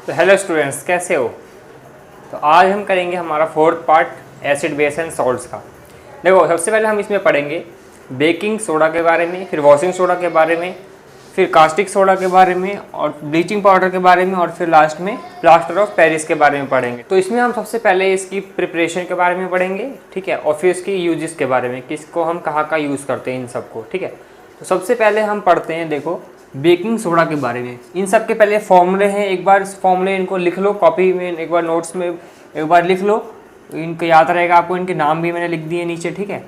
तो hello students, कैसे हो। तो आज हम करेंगे हमारा fourth part acid base and salts का। देखो, सबसे पहले हम इसमें पढ़ेंगे बेकिंग सोडा के बारे में, फिर वॉशिंग सोडा के बारे में, फिर कास्टिक सोडा के बारे में और ब्लीचिंग पाउडर के बारे में, और फिर लास्ट में प्लास्टर ऑफ पेरिस के बारे में पढ़ेंगे। तो इसमें हम सबसे पहले इसकी प्रिपरेशन के बारे में पढ़ेंगे, ठीक है, और फिर इसकी यूजेस के बारे में कि इसको हम कहाँ का यूज़ करते हैं इन सबको, ठीक है। तो सबसे पहले हम पढ़ते हैं, देखो, बेकिंग सोडा के बारे में। इन सब के पहले फॉर्मूले हैं, एक बार इस फॉर्मूले इनको लिख लो कॉपी में, एक बार नोट्स में एक बार लिख लो, इनको याद रहेगा आपको। इनके नाम भी मैंने लिख दिए नीचे, ठीक है।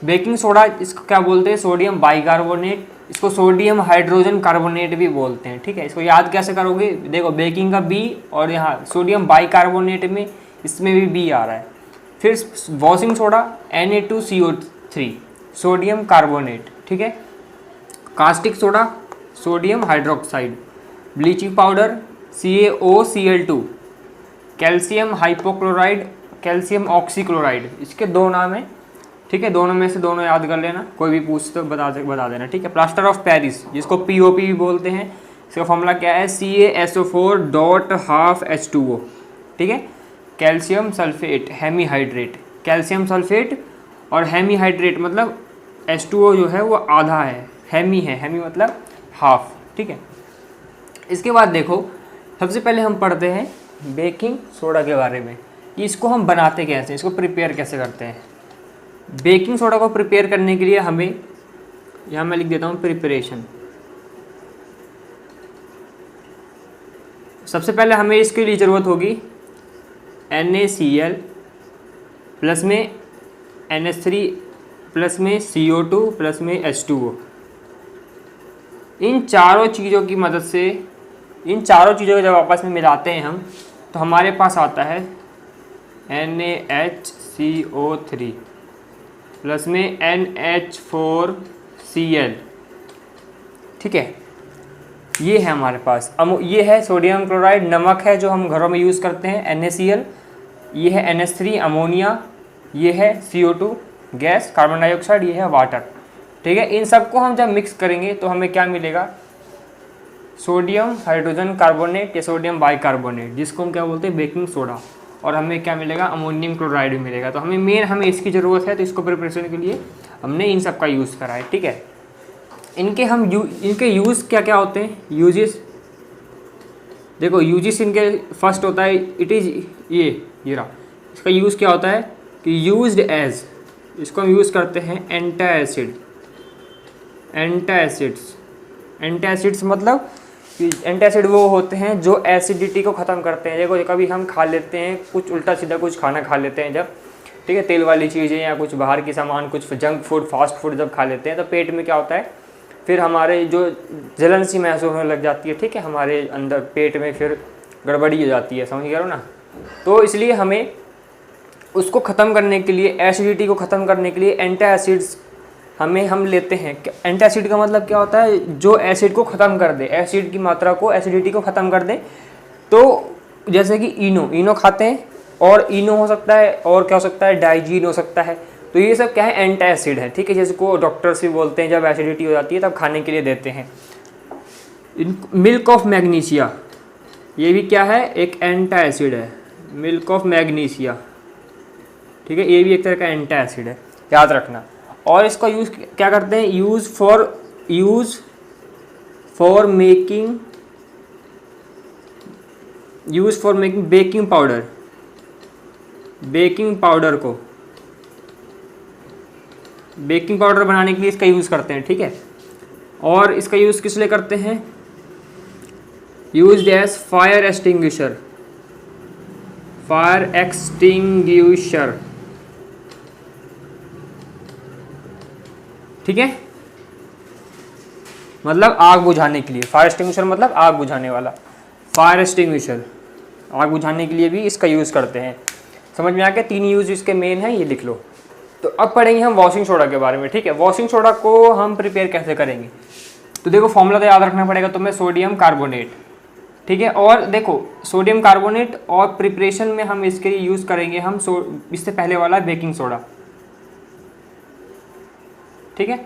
बेकिंग सोडा इसको क्या बोलते हैं? सोडियम बाइकार्बोनेट, इसको सोडियम हाइड्रोजन कार्बोनेट भी बोलते हैं, ठीक है। इसको याद कैसे करोगे? देखो, बेकिंग का बी और यहाँ सोडियम बाइकार्बोनेट में इसमें भी बी आ रहा है। फिर washing soda Na2CO3 sodium carbonate, ठीक है। Caustic soda sodium hydroxide, bleaching powder CaOCl2, calcium hypochloride, calcium oxychloride, इसके दो नाम हैं, ठीक है। दोनों में से दोनों याद कर लेना, कोई भी पूछ तो बता देना, ठीक है। प्लास्टर ऑफ पेरिस जिसको POP भी बोलते हैं, इसका फॉर्मूला क्या है? CaSO4.12H2O, ठीक है। Calcium sulphate hemihydrate, calcium sulphate और हेमीहाइड्रेट मतलब H2O जो है वो आधा है, हेमी है, हेमी मतलब हाफ, ठीक है। इसके बाद देखो, सबसे पहले हम पढ़ते हैं बेकिंग सोडा के बारे में कि इसको हम बनाते कैसे, इसको प्रिपेयर कैसे करते हैं। बेकिंग सोडा को प्रिपेयर करने के लिए हमें, यहाँ मैं लिख देता हूँ प्रिपरेशन। सबसे पहले हमें इसके लिए ज़रूरत होगी NaCl प्लस में NH3 प्लस में CO2 प्लस में H2O। इन चारों चीज़ों की मदद से, इन चारों चीज़ों को जब आपस में मिलाते हैं हम, तो हमारे पास आता है NaHCO3 प्लस में NH4Cl, ठीक है। ये है हमारे पास। ये है सोडियम क्लोराइड, नमक है जो हम घरों में यूज़ करते हैं, NaCl। ये है NH3 अमोनिया, ये है CO2 गैस कार्बन डाइऑक्साइड, ये है वाटर, ठीक है। इन सबको हम जब मिक्स करेंगे तो हमें क्या मिलेगा? सोडियम हाइड्रोजन कार्बोनेट या सोडियम बाइकार्बोनेट, जिसको हम क्या बोलते हैं? Baking soda. और हमें क्या मिलेगा? अमोनियम क्लोराइड भी मिलेगा। तो हमें इसकी ज़रूरत है, तो इसको प्रिपरेशन के लिए हमने इन सब का यूज़ करा है, ठीक है। इनके यूज़ क्या क्या होते हैं? यूजेस देखो, यूजेस इनके फर्स्ट होता है, इट इज़ ये रहा। इसका यूज़ क्या होता है कि यूज्ड एज, इसको हम यूज़ करते हैं एंटासिड्स मतलब कि एंटासिड वो होते हैं जो एसिडिटी को ख़त्म करते हैं। देखो, कभी हम खा लेते हैं कुछ उल्टा सीधा कुछ खाना खा लेते हैं जब, ठीक है, तेल वाली चीज़ें या कुछ बाहर की सामान, कुछ जंक फूड, फास्ट फूड जब खा लेते हैं तो पेट में क्या होता है? फिर हमारे जो जलन सी महसूस होने लग जाती है, ठीक है, हमारे अंदर पेट में फिर गड़बड़ी हो जाती है, समझ गए हो ना। तो इसलिए हमें उसको ख़त्म करने के लिए, एसिडिटी को ख़त्म करने के लिए एंटासिड्स हम लेते हैं। एंटासिड का मतलब क्या होता है? जो एसिड को ख़त्म कर दे, एसिड की मात्रा को, एसिडिटी को ख़त्म कर दे। तो जैसे कि इनो खाते हैं, और इनो हो सकता है, और क्या हो सकता है? डाइजीन हो सकता है। तो ये सब क्या है? एंटासिड है, ठीक है, जिसको डॉक्टर्स भी बोलते हैं जब एसिडिटी हो जाती है तब खाने के लिए देते हैं। मिल्क ऑफ मैग्नीशिया, ये भी क्या है? एक एंटासिड है, मिल्क ऑफ मैग्नीशिया, ठीक है, ये भी एक तरह का एंटासिड है, याद रखना। और इसका यूज़ क्या करते हैं? Use for making baking powder, baking powder बनाने के लिए इसका यूज़ करते हैं, ठीक है। और इसका यूज़ किस लिए करते हैं? यूज्ड एज फायर एक्सटिंग्विशर, ठीक है, मतलब आग बुझाने के लिए। फायर एक्सटिंग्विशर मतलब आग बुझाने वाला, फायर एक्सटिंग्विशर, आग बुझाने के लिए भी इसका यूज़ करते हैं। समझ में आ गया? 3 यूज इसके मेन है, ये लिख लो। तो अब पढ़ेंगे हम वॉशिंग सोडा के बारे में, ठीक है। वॉशिंग सोडा को हम प्रिपेयर कैसे करेंगे? तो देखो, फॉर्मूला तो याद रखना पड़ेगा तुम्हें, सोडियम कार्बोनेट, ठीक है। और देखो, सोडियम कार्बोनेट और प्रिपरेशन में हम इसके लिए यूज़ करेंगे हम इससे पहले वाला बेकिंग सोडा, ठीक है।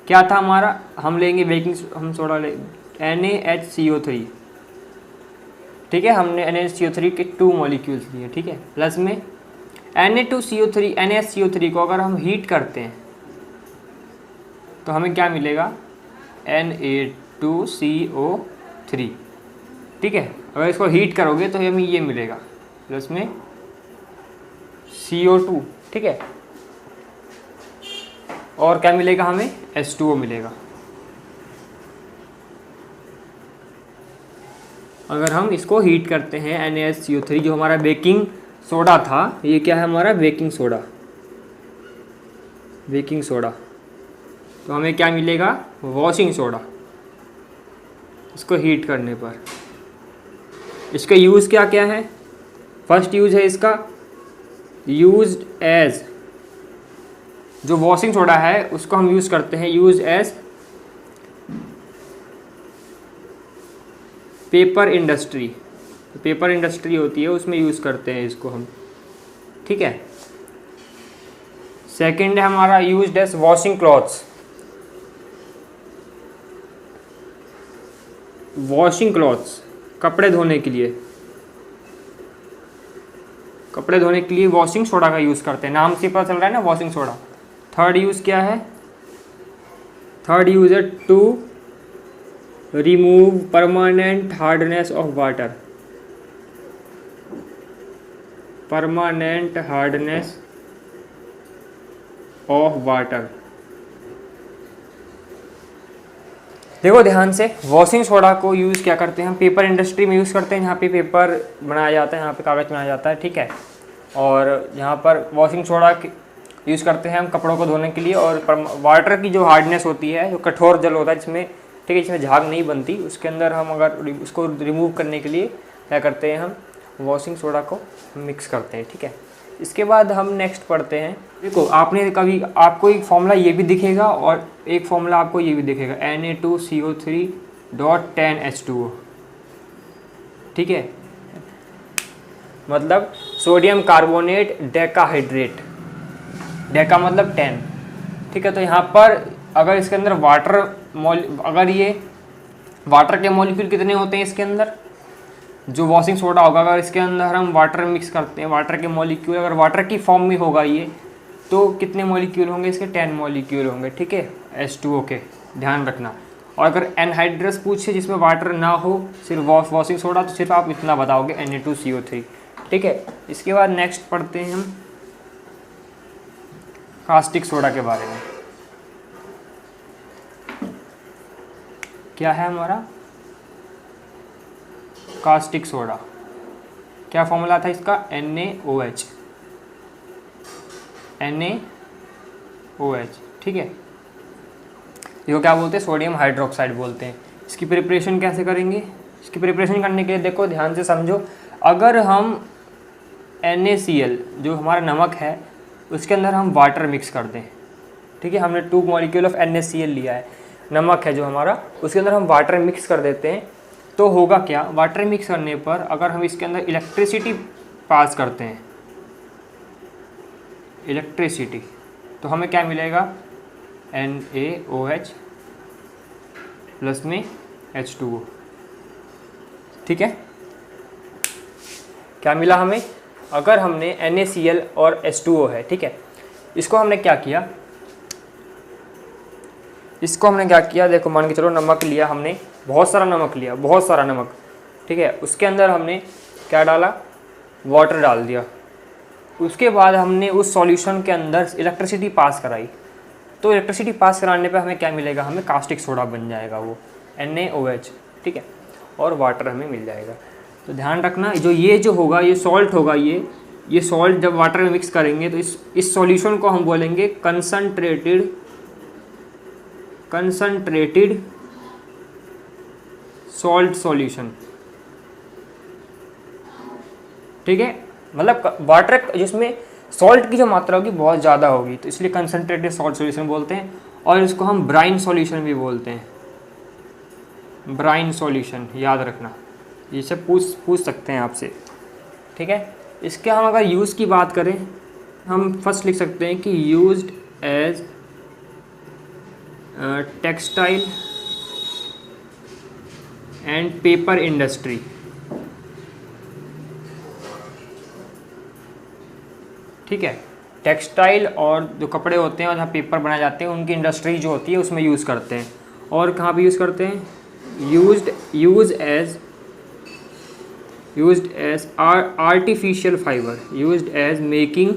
क्या था हमारा? हम लेंगे बेकिंग, हम सोडा ले NaHCO3, ठीक है, हमने NaCO3 के 2 मॉलिक्यूल्स लिए, ठीक है। प्लस में Na2CO3 NaCO3 को अगर हम हीट करते हैं तो हमें क्या मिलेगा, Na2CO3, ठीक है। अगर इसको हीट करोगे तो हमें ये मिलेगा, प्लस में CO2, ठीक है। और क्या मिलेगा हमें, H2O मिलेगा। अगर हम इसको हीट करते हैं NaCO3, जो हमारा बेकिंग सोडा था, ये क्या है हमारा बेकिंग सोडा, बेकिंग सोडा, तो हमें क्या मिलेगा, वॉशिंग सोडा, इसको हीट करने पर। इसका यूज़ क्या क्या है, फर्स्ट यूज़ है इसका, यूज्ड एज, जो वॉशिंग सोडा है उसको हम यूज़ करते हैं use as paper industry, paper industry होती है उसमें यूज़ करते हैं इसको हम, ठीक है। सेकेंड है हमारा used as washing clothes, washing clothes, कपड़े धोने के लिए, कपड़े धोने के लिए वॉशिंग सोडा का यूज़ करते हैं, नाम से पता चल रहा है ना, वॉशिंग सोडा। थर्ड यूज़ क्या है, थर्ड यूज़ है to remove permanent hardness of water, permanent hardness of water. देखो ध्यान से, वॉशिंग सोडा को यूज़ क्या करते हैं हम, पेपर इंडस्ट्री में यूज़ करते हैं, यहाँ पे पेपर बनाया जाता है, यहाँ पे कागज़ बनाया जाता है, ठीक है। और यहाँ पर वॉशिंग सोडा यूज़ करते हैं हम कपड़ों को धोने के लिए। और वाटर की जो हार्डनेस होती है, जो कठोर जल होता है जिसमें, ठीक है, जिसमें झाग नहीं बनती, उसके अंदर हम अगर उसको रिमूव करने के लिए क्या करते हैं, हम वॉशिंग सोडा को मिक्स करते हैं, ठीक है। इसके बाद हम नेक्स्ट पढ़ते हैं। देखो आपने कभी, आपको एक फॉर्मूला ये भी दिखेगा और एक फॉर्मूला आपको ये भी दिखेगा, Na2CO3.10H2O, ठीक है, मतलब सोडियम कार्बोनेट डेकाहाइड्रेट, डेका मतलब 10, ठीक है। तो यहाँ पर अगर इसके अंदर वाटर अगर ये वाटर के मॉलिक्यूल कितने होते हैं इसके अंदर, जो वॉशिंग सोडा होगा, अगर इसके अंदर हम वाटर मिक्स करते हैं, वाटर के मॉलिक्यूल अगर वाटर की फॉर्म में होगा ये, तो कितने मॉलिक्यूल होंगे इसके, 10 मॉलिक्यूल होंगे, ठीक है, H2O के, ध्यान रखना। और अगर एनहाइड्रस पूछे जिसमें वाटर ना हो, सिर्फ वॉशिंग सोडा, तो सिर्फ आप इतना बताओगे Na2CO3, ठीक है। इसके बाद नेक्स्ट पढ़ते हैं हम कास्टिक सोडा के बारे में। क्या है हमारा कास्टिक सोडा, क्या फॉर्मूला था इसका, NaOH, NaOH, ठीक है। इसको क्या बोलते हैं, सोडियम हाइड्रोक्साइड बोलते हैं। इसकी प्रिपरेशन कैसे करेंगे, इसकी प्रिपरेशन करने के लिए देखो ध्यान से समझो। अगर हम NaCl जो हमारा नमक है उसके अंदर हम वाटर मिक्स कर दें, ठीक है, हमने 2 मॉलिक्यूल ऑफ NaCl लिया है, नमक है जो हमारा, उसके अंदर हम वाटर मिक्स कर देते हैं, तो होगा क्या, वाटर मिक्स करने पर अगर हम इसके अंदर इलेक्ट्रिसिटी पास करते हैं, इलेक्ट्रिसिटी, तो हमें क्या मिलेगा, NaOH प्लस में H2O, ठीक है। क्या मिला हमें, अगर हमने NaCl और H2O है, ठीक है, इसको हमने क्या किया, इसको हमने क्या किया, देखो मान के चलो नमक लिया हमने, बहुत सारा नमक लिया, बहुत सारा नमक, ठीक है, उसके अंदर हमने क्या डाला, वाटर डाल दिया, उसके बाद हमने उस सॉल्यूशन के अंदर इलेक्ट्रिसिटी पास कराई, तो इलेक्ट्रिसिटी पास कराने पे हमें क्या मिलेगा, हमें कास्टिक सोडा बन जाएगा वो NaOH, ठीक है, और वाटर हमें मिल जाएगा। तो ध्यान रखना, जो होगा ये सॉल्ट होगा, ये सॉल्ट जब वाटर में मिक्स करेंगे तो इस सॉल्यूशन को हम बोलेंगे कंसंट्रेटेड सॉल्ट सॉल्यूशन, ठीक है, मतलब वाटर जिसमें सॉल्ट की जो मात्रा होगी बहुत ज़्यादा होगी, तो इसलिए कंसंट्रेटेड सॉल्ट सॉल्यूशन बोलते हैं। और इसको हम ब्राइन सॉल्यूशन भी बोलते हैं, ब्राइन सॉल्यूशन, याद रखना, ये सब पूछ सकते हैं आपसे, ठीक है। इसके हम अगर यूज़ की बात करें, हम फर्स्ट लिख सकते हैं कि used as textile and paper industry, ठीक है। टेक्सटाइल और जो कपड़े होते हैं और जहाँ पेपर बनाए जाते हैं उनकी इंडस्ट्री जो होती है उसमें यूज़ करते हैं। और कहाँ पे यूज़ करते हैं? used as artificial fiber, used as making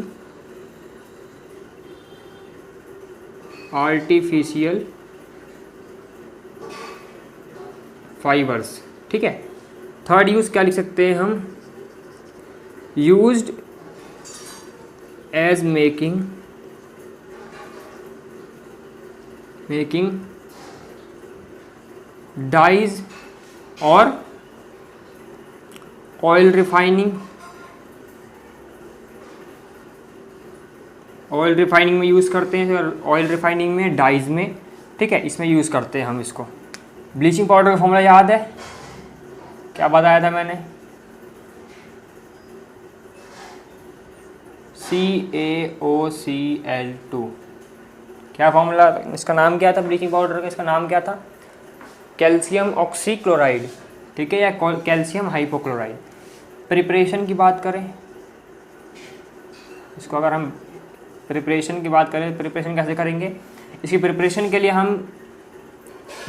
artificial fibers, ठीक है। थर्ड यूज़ क्या लिख सकते हैं हम? used as making dyes और ऑयल रिफाइनिंग में यूज़ करते हैं, ऑयल रिफाइनिंग में, डाइज में, ठीक है, इसमें यूज़ करते हैं हम इसको। ब्लीचिंग पाउडर का फॉर्मूला याद है? क्या बताया था मैंने? CaOCl2। क्या फॉर्मूला? इसका नाम क्या था ब्लीचिंग पाउडर का? इसका नाम क्या था? कैल्शियम ऑक्सीक्लोराइड, ठीक है, या कैल्शियम हाइपोक्लोराइड। प्रिपरेशन की बात करें, इसको अगर हम प्रिपरेशन की बात करें, प्रिपरेशन कैसे करेंगे? इसकी प्रिपरेशन के लिए हम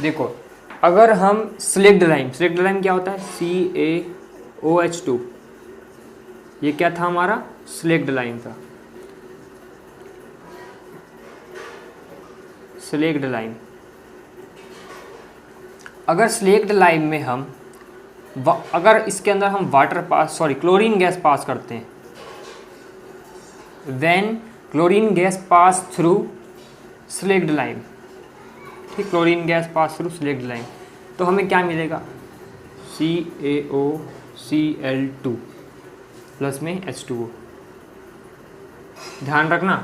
देखो, अगर हम स्लेक्ड लाइम क्या होता है? CaOH2, ये क्या था हमारा? स्लेक्ड लाइम था, स्लेक्ड लाइम। अगर स्लेक्ड लाइम में हम अगर इसके अंदर हम क्लोरीन गैस पास करते हैं, when chlorine gas pass through slaked lime, ठीक, chlorine gas pass through slaked lime, तो हमें क्या मिलेगा? CaOCl2 प्लस में H2O। ध्यान रखना,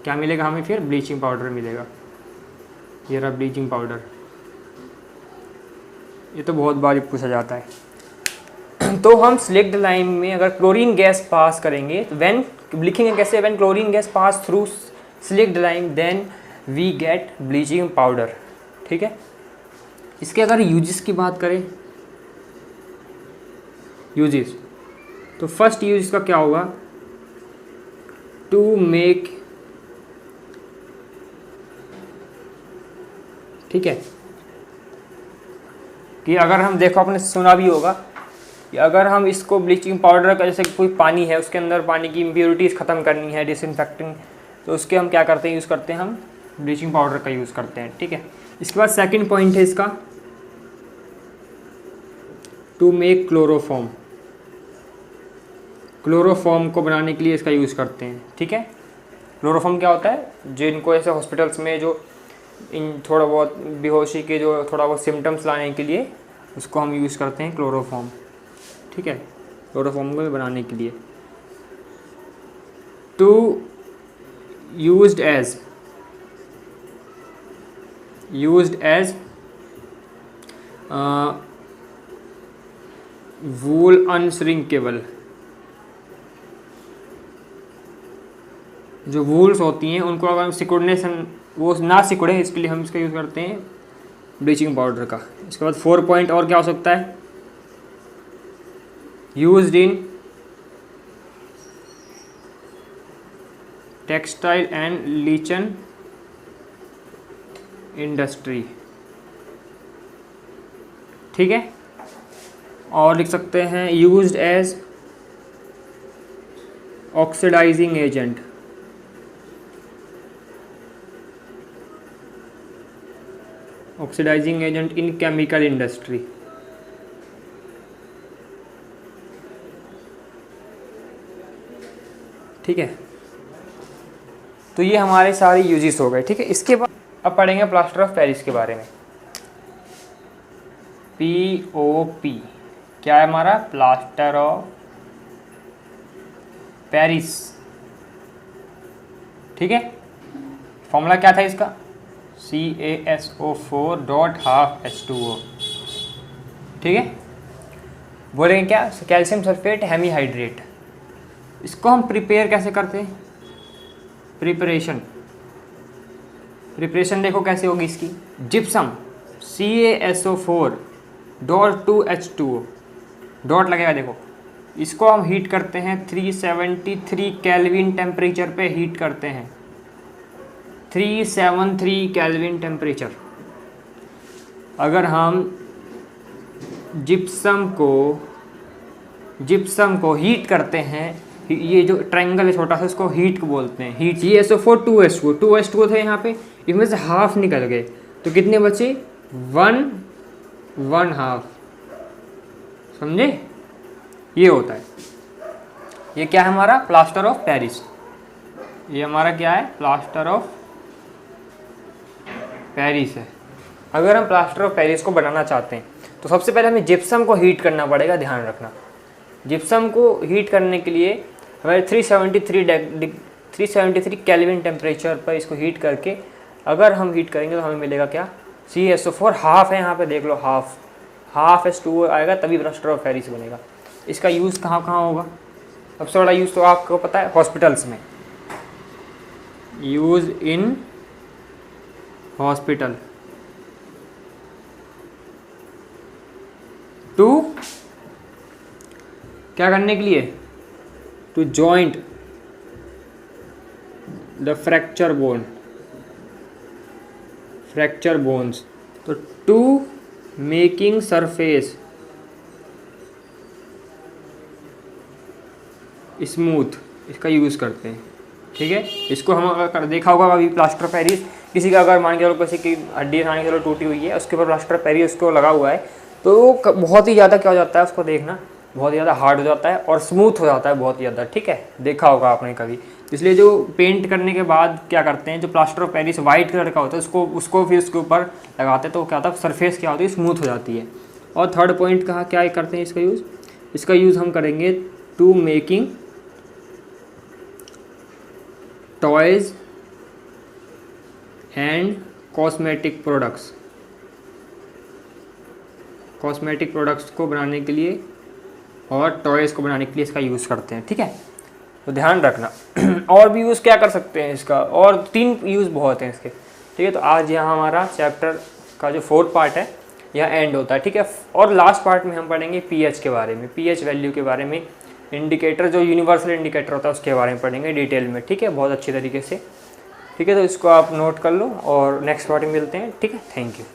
क्या मिलेगा हमें फिर? ब्लीचिंग पाउडर मिलेगा। ये रहा ब्लीचिंग पाउडर। ये तो बहुत बार पूछा जाता है। तो हम स्लेक्ड लाइम में अगर क्लोरीन गैस पास करेंगे तो लिखेंगे कैसे? When chlorine gas pass through slaked lime then we get bleaching powder, ठीक है। इसके अगर यूजेस की बात करें, यूजेस, तो फर्स्ट यूज इसका क्या होगा? टू मेक, ठीक है, कि अगर हम देखो, आपने सुना भी होगा कि अगर हम इसको ब्लीचिंग पाउडर का, जैसे कोई पानी है उसके अंदर पानी की इम्प्योरिटीज़ ख़त्म करनी है, डिसइंफेक्टिंग, तो उसके हम क्या करते हैं? यूज़ करते हैं हम ब्लीचिंग पाउडर का यूज़ करते हैं, ठीक है। इसके बाद सेकंड पॉइंट है इसका, टू मेक क्लोरोफॉर्म। क्लोरोफॉर्म को बनाने के लिए इसका यूज़ करते हैं, ठीक है। क्लोरोफॉर्म क्या होता है? जिनको ऐसे हॉस्पिटल्स में जो इन थोड़ा बहुत बेहोशी के जो थोड़ा बहुत सिम्टम्स लाने के लिए उसको हम यूज़ करते हैं क्लोरोफॉर्म, ठीक है, क्लोरोफॉर्म को बनाने के लिए। टू यूज्ड एज वूल अनश्रिंकेबल, जो वूल्स होती हैं उनको अगर सिकुड़ने से वो ना सिकुड़े, इसके लिए हम इसका यूज़ करते हैं ब्लीचिंग पाउडर का। इसके बाद 4 पॉइंट और क्या हो सकता है? Used in textile and bleaching industry, ठीक है। और लिख सकते हैं used as oxidising agent, oxidising agent in chemical industry, ठीक है। तो ये हमारे सारे यूजेस हो गए, ठीक है। इसके बाद अब पढ़ेंगे प्लास्टर ऑफ पेरिस के बारे में। POP क्या है हमारा? प्लास्टर ऑफ पेरिस, ठीक है। फॉर्मूला क्या था इसका? CaSO4.12H2O, ठीक है। बोलेंगे क्या? Calcium sulphate hemihydrate. इसको हम प्रिपेयर कैसे करते हैं? प्रिपरेशन देखो कैसे होगी इसकी। जिप्सम CaSO4.2H2O, डॉट लगेगा देखो, इसको हम हीट करते हैं 373 केल्विन टेम्परेचर पे हीट करते हैं, 373 केल्विन टेम्परेचर। अगर हम जिप्सम को हीट करते हैं, ये जो ट्रायंगल है छोटा सा इसको हीट को बोलते हैं, हीट। ये SO4 2H2 थे यहाँ पे, इनमें से हाफ निकल गए तो कितने बचे, 1/2। समझे, ये होता है। ये क्या है हमारा, प्लास्टर ऑफ पेरिस। ये हमारा क्या है, प्लास्टर ऑफ पेरिस है। अगर हम प्लास्टर ऑफ पेरिस को बनाना चाहते हैं तो सबसे पहले हमें जिप्सम को हीट करना पड़ेगा। ध्यान रखना, जिप्सम को हीट करने के लिए हमें 373 केल्विन टेम्परेचर पर इसको हीट करके अगर हम हीट करेंगे तो हमें मिलेगा क्या, CaSO4 हाफ है यहाँ पे, देख लो हाफ H2O आएगा, तभी प्लास्टर ऑफ पेरिस बनेगा। इसका यूज़ कहाँ कहाँ होगा, सबसे बड़ा यूज़ तो आपको पता है, हॉस्पिटल्स में। यूज़ इन हॉस्पिटल टू क्या करने के लिए, to joint the fracture bones. तो टू मेकिंग सरफेस स्मूथ, इसका यूज़ करते हैं। ठीक है, इसको हम अगर देखा होगा अभी प्लास्टर ऑफ पेरिस, किसी का अगर मान के चलो किसी की हड्डी मान के चलो टूटी हुई है, उसके ऊपर प्लास्टर ऑफ पेरिस उसको लगा हुआ है, तो बहुत ही ज़्यादा क्या हो जाता है, उसको देखना बहुत ज़्यादा हार्ड हो जाता है और स्मूथ हो जाता है बहुत ज़्यादा। ठीक है, देखा होगा आपने कभी। इसलिए जो पेंट करने के बाद क्या करते हैं, जो plaster of Paris white colour का होता है उसको फिर उसके ऊपर लगाते हैं, तो क्या होता है, सरफेस क्या होती है, स्मूथ हो जाती है। और थर्ड पॉइंट कहा क्या करते हैं इसका यूज़ हम करेंगे to making toys and cosmetic products को बनाने के लिए और टॉयज़ को बनाने के लिए इसका यूज़ करते हैं। ठीक है, तो ध्यान रखना। और भी यूज़ क्या कर सकते हैं इसका, और 3 यूज़ बहुत हैं इसके। ठीक है, तो आज यहाँ हमारा चैप्टर का जो 4th पार्ट है यह एंड होता है। ठीक है, और लास्ट पार्ट में हम पढ़ेंगे pH के बारे में, pH वैल्यू के बारे में, इंडिकेटर जो यूनिवर्सल इंडिकेटर होता है उसके बारे में पढ़ेंगे डिटेल में। ठीक है, बहुत अच्छी तरीके से। ठीक है, तो इसको आप नोट कर लो और नेक्स्ट पार्ट में मिलते हैं। ठीक है, थैंक यू।